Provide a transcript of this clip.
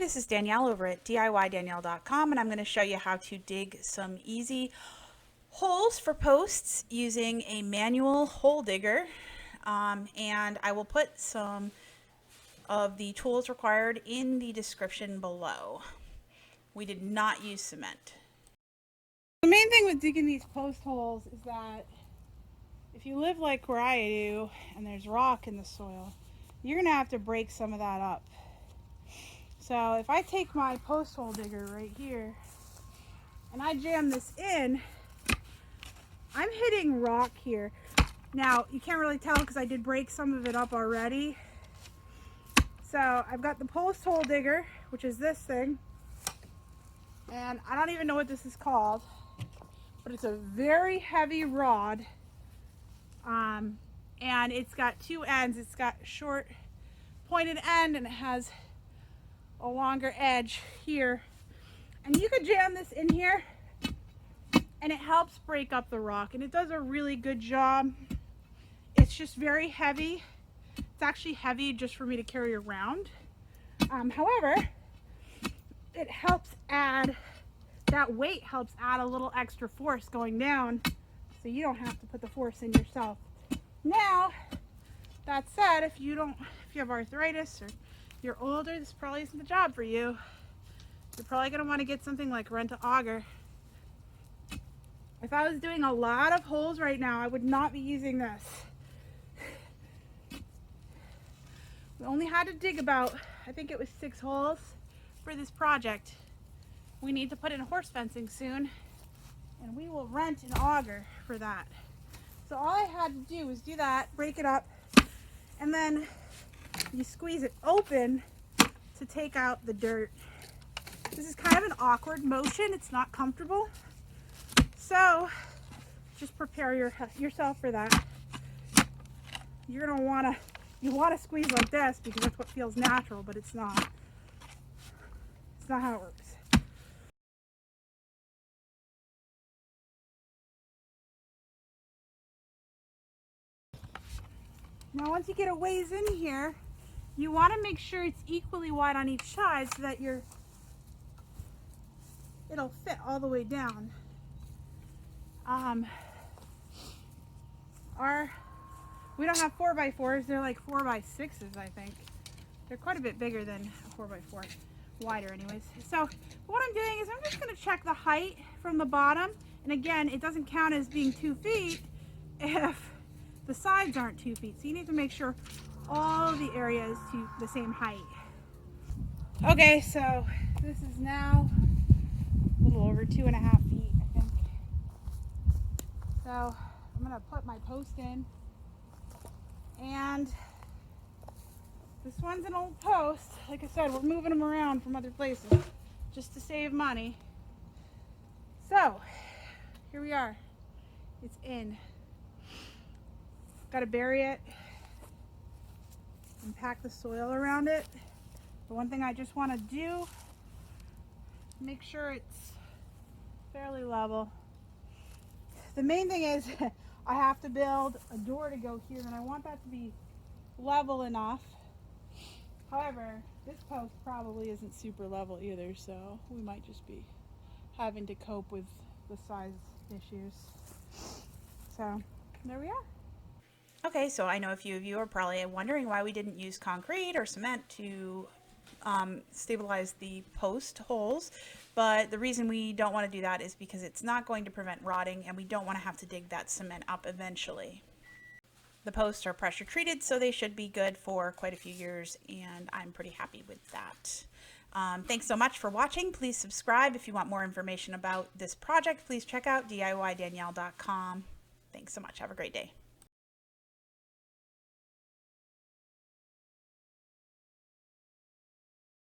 this is Danielle over at DIYDanielle.com, and I'm going to show you how to dig some easy holes for posts using a manual hole digger. And I will put some of the tools required in the description below. We did not use cement. The main thing with digging these post holes is that if you live like where I do and there's rock in the soil, you're going to have to break some of that up. So if I take my post hole digger right here and I jam this in, I'm hitting rock here. Now you can't really tell because I did break some of it up already. So I've got the post hole digger, which is this thing, and I don't even know what this is called, but it's a very heavy rod, and it's got two ends. It's got a short pointed end and it has a longer edge here, and you could jam this in here and it helps break up the rock, and it does a really good job. It's just very heavy. It's actually heavy just for me to carry around. However, it helps add, that weight helps add a little extra force going down, so you don't have to put the force in yourself. Now, that said, if you have arthritis or you're older, this probably isn't the job for you. You're probably going to want to get something like 𝐸𝐤𝐤𝐤. If I was doing a lot of holes right now, I would not be using this. We only had to dig about, I think it was 6 holes for this project. We need to put in horse fencing soon, and we will rent an auger for that. So all I had to do was do that, break it up, and then you squeeze it open to take out the dirt. This is kind of an awkward motion. It's not comfortable. So just prepare yourself for that. You're gonna wanna, you wanna squeeze like this because that's what feels natural, but it's not. It's not how it works. Now once you get a ways in here, you want to make sure it's equally wide on each side so that it'll fit all the way down. We don't have 4x4s, they're like 4x6s, I think. They're quite a bit bigger than a 4x4, wider anyways. So what I'm doing is I'm just going to check the height from the bottom, and again, it doesn't count as being 2 feet if the sides aren't 2 feet. So you need to make sure all the area is to the same height. Okay, so this is now a little over 2.5 feet, I think. So I'm gonna put my post in, and this one's an old post. Like I said, we're moving them around from other places just to save money. So here we are. It's in. Got to bury it and pack the soil around it. The one thing I just want to do, make sure it's fairly level. The main thing is I have to build a door to go here, and I want that to be level enough. However, this post probably isn't super level either, so we might just be having to cope with the size issues. So there we are. Okay, so I know a few of you are probably wondering why we didn't use concrete or cement to stabilize the post holes, but the reason we don't want to do that is because it's not going to prevent rotting, and we don't want to have to dig that cement up eventually. The posts are pressure treated, so they should be good for quite a few years, and I'm pretty happy with that. Thanks so much for watching. Please subscribe. If you want more information about this project, please check out DIYDanielle.com. Thanks so much. Have a great day.